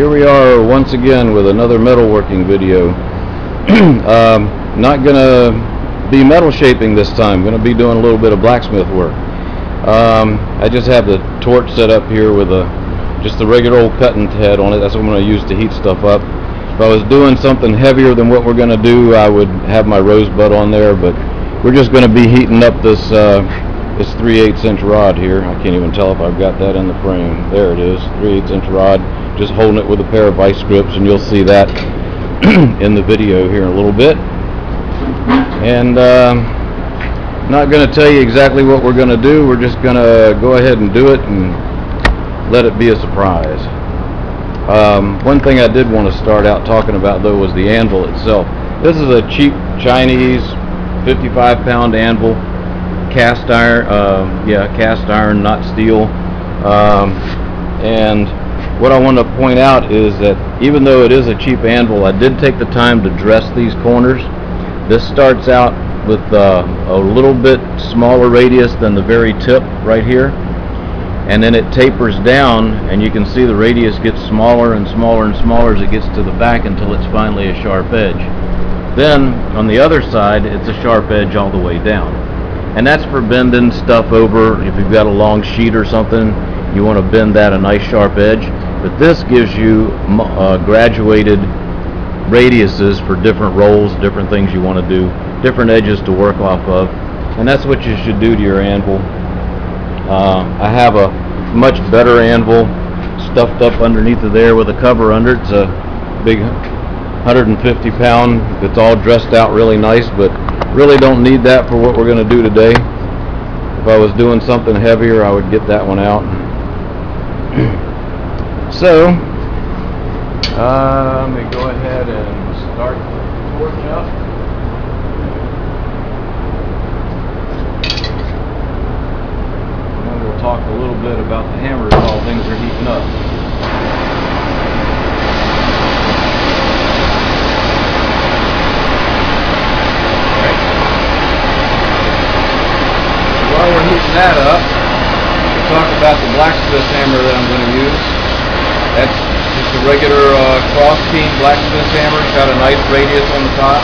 Here we are once again with another metalworking video. Not gonna be metal shaping this time. Gonna be doing a little bit of blacksmith work. I just have the torch set up here with just the regular old cutting head on it. That's what I'm gonna use to heat stuff up. If I was doing something heavier than what we're gonna do, I would have my rosebud on there, but we're just gonna be heating up this 3/8 inch rod here. I can't even tell if I've got that in the frame. There it is, 3/8 inch rod. Just holding it with a pair of vice grips, and you'll see that in the video here in a little bit. And not going to tell you exactly what we're going to do. We're just going to go ahead and do it and let it be a surprise. One thing I did want to start out talking about, though, was the anvil itself. This is a cheap Chinese 55-pound anvil, cast iron, cast iron, not steel. And what I want to point out is that even though it is a cheap anvil, I did take the time to dress these corners. This starts out with a little bit smaller radius than the very tip right here, and then it tapers down, and you can see the radius gets smaller and smaller and smaller as it gets to the back until it's finally a sharp edge. Then on the other side, it's a sharp edge all the way down, and that's for bending stuff over. If you've got a long sheet or something, you want to bend that a nice sharp edge. But this gives you graduated radiuses for different rolls, different things you want to do, different edges to work off of, and that's what you should do to your anvil. I have a much better anvil stuffed up underneath of there with a cover under it. It's a big 150-pound. It's all dressed out really nice, but really don't need that for what we're going to do today. If I was doing something heavier, I would get that one out. So, let me go ahead and start the torch up. And then we'll talk a little bit about the hammers while things are heating up. Right. While we're heating that up, we'll talk about the blacksmith hammer that I'm going to use. That's just a regular cross beam blacksmith hammer. It's got a nice radius on the top.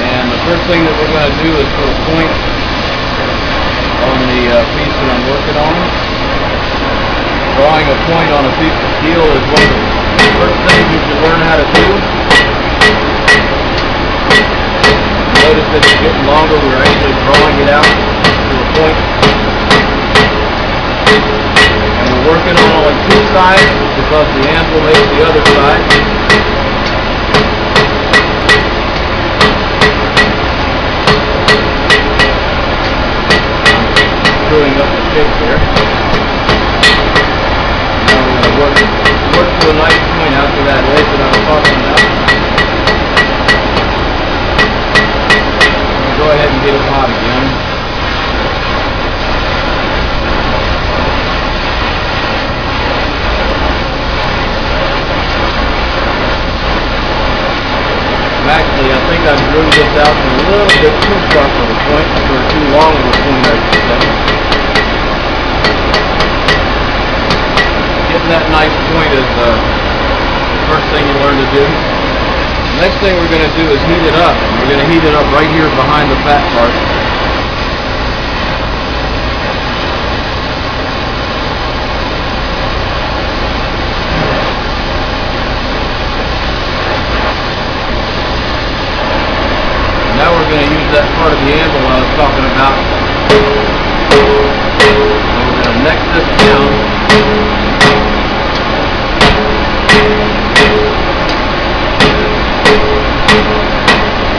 And the first thing that we're going to do is put a point on the piece that I'm working on. Drawing a point on a piece of steel is one of the first things you should learn how to do. Notice that it's getting longer. We're actually drawing it out to a point. And we're working on two sides because the anvil makes the other side. Screwing up the shape there. Now we're going to work to a nice point out to that edge that I was talking about. Go ahead and get it hot again. Actually, I think I drew this out a little bit too sharp of a point, or too long of a point, I should say. Getting that nice point is the first thing you learn to do. The next thing we're going to do is heat it up. We're going to heat it up right here behind the fat part. Now we're going to use that part of the anvil I was talking about. And we're going to neck this down.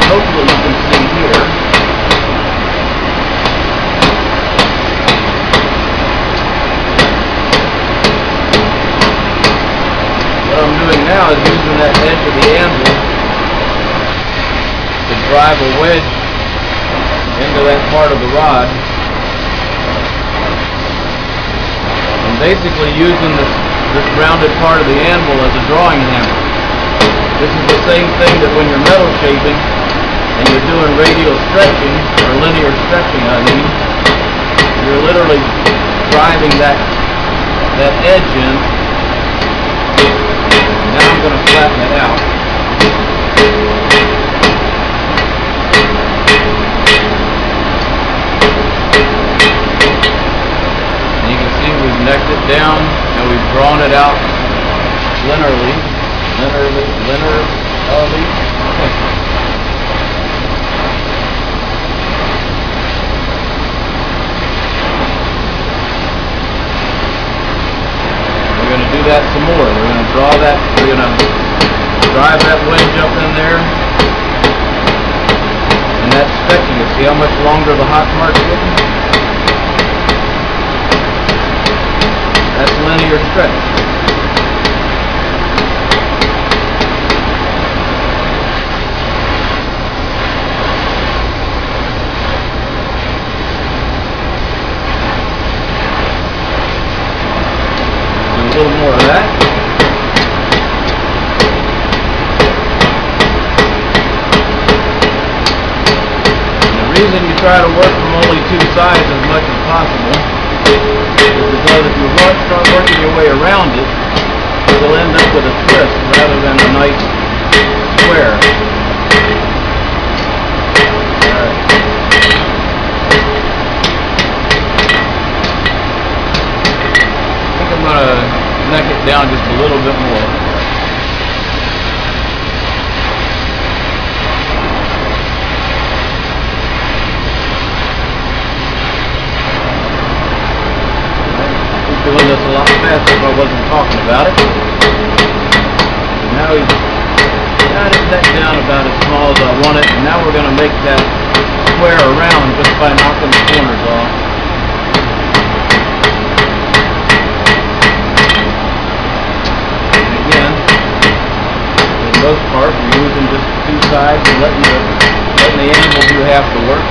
Hopefully you can see here. What I'm doing now is using that edge of the anvil to drive a wedge into that part of the rod. I'm basically using this rounded part of the anvil as a drawing hammer. This is the same thing that when you're metal shaping and you're doing radial stretching, or linear stretching I mean, you're literally driving that edge in. Now I'm going to flatten it out. And you can see we've necked it down and we've drawn it out linearly. We're going to do that some more. We're going to draw that, we're going to drive that wedge up in there. And that's stretching it. See how much longer the hot mark's getting? That's linear stretch. Do a little more of that. The reason you try to work from only two sides as much as possible is because if you start working your way around it, you'll end up with a twist rather than a nice square. Alright. I think I'm going to neck it down just a little bit more. Doing this a lot faster if I wasn't talking about it. Now we've got it neck down about as small as I want it, and now we're going to make that square around just by knocking the corners off. And again, for the most part, we're using just two sides and letting the anvil do half the work.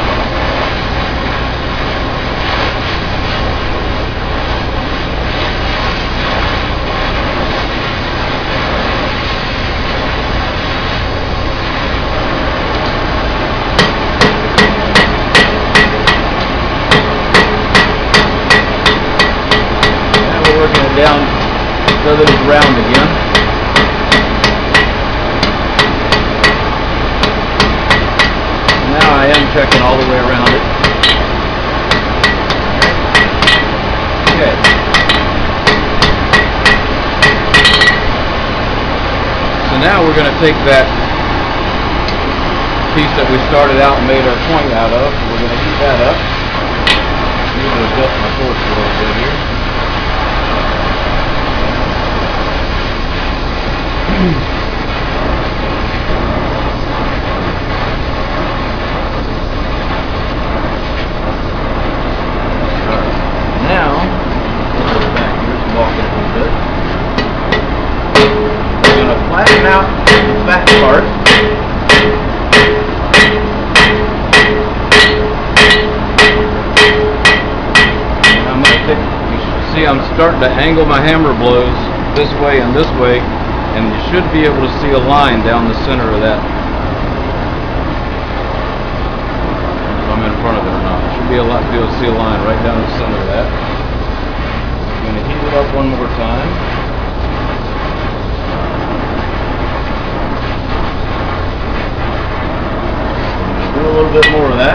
Down so that it's round again. Now I am checking all the way around it. Okay. So now we're going to take that piece that we started out and made our point out of. We're going to heat that up. I need to adjust my torch a little bit here. Now, back here, walk it a little bit. We're going to flatten out the fat part. And I'm going to take, you should see I'm starting to angle my hammer blows this way and this way. And you should be able to see a line down the center of that. If I'm in front of it or not. You should be able to see a line right down the center of that. I'm going to heat it up one more time. Do a little bit more of that.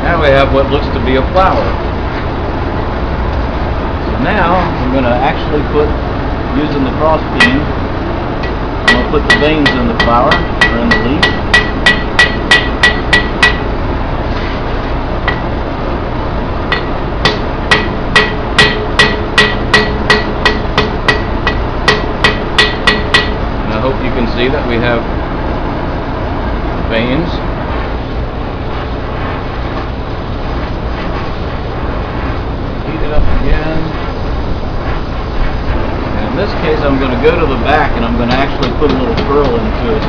Now we have what looks to be a flower. So now I'm going to actually using the cross beam, I'm going to put the veins in the flower, or in the leaf. And I hope you can see that we have veins. Up again. And in this case I'm going to go to the back and I'm going to actually put a little curl into it,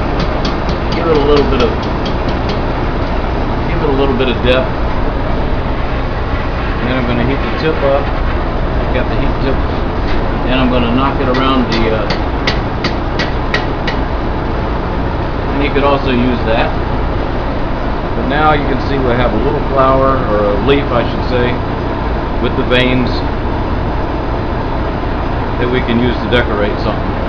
give it a little bit of depth. And then I'm going to heat the tip up. I've got the heat tip, and I'm going to knock it around the. And you could also use that. But now you can see we have a little flower, or a leaf, I should say, with the veins that we can use to decorate something.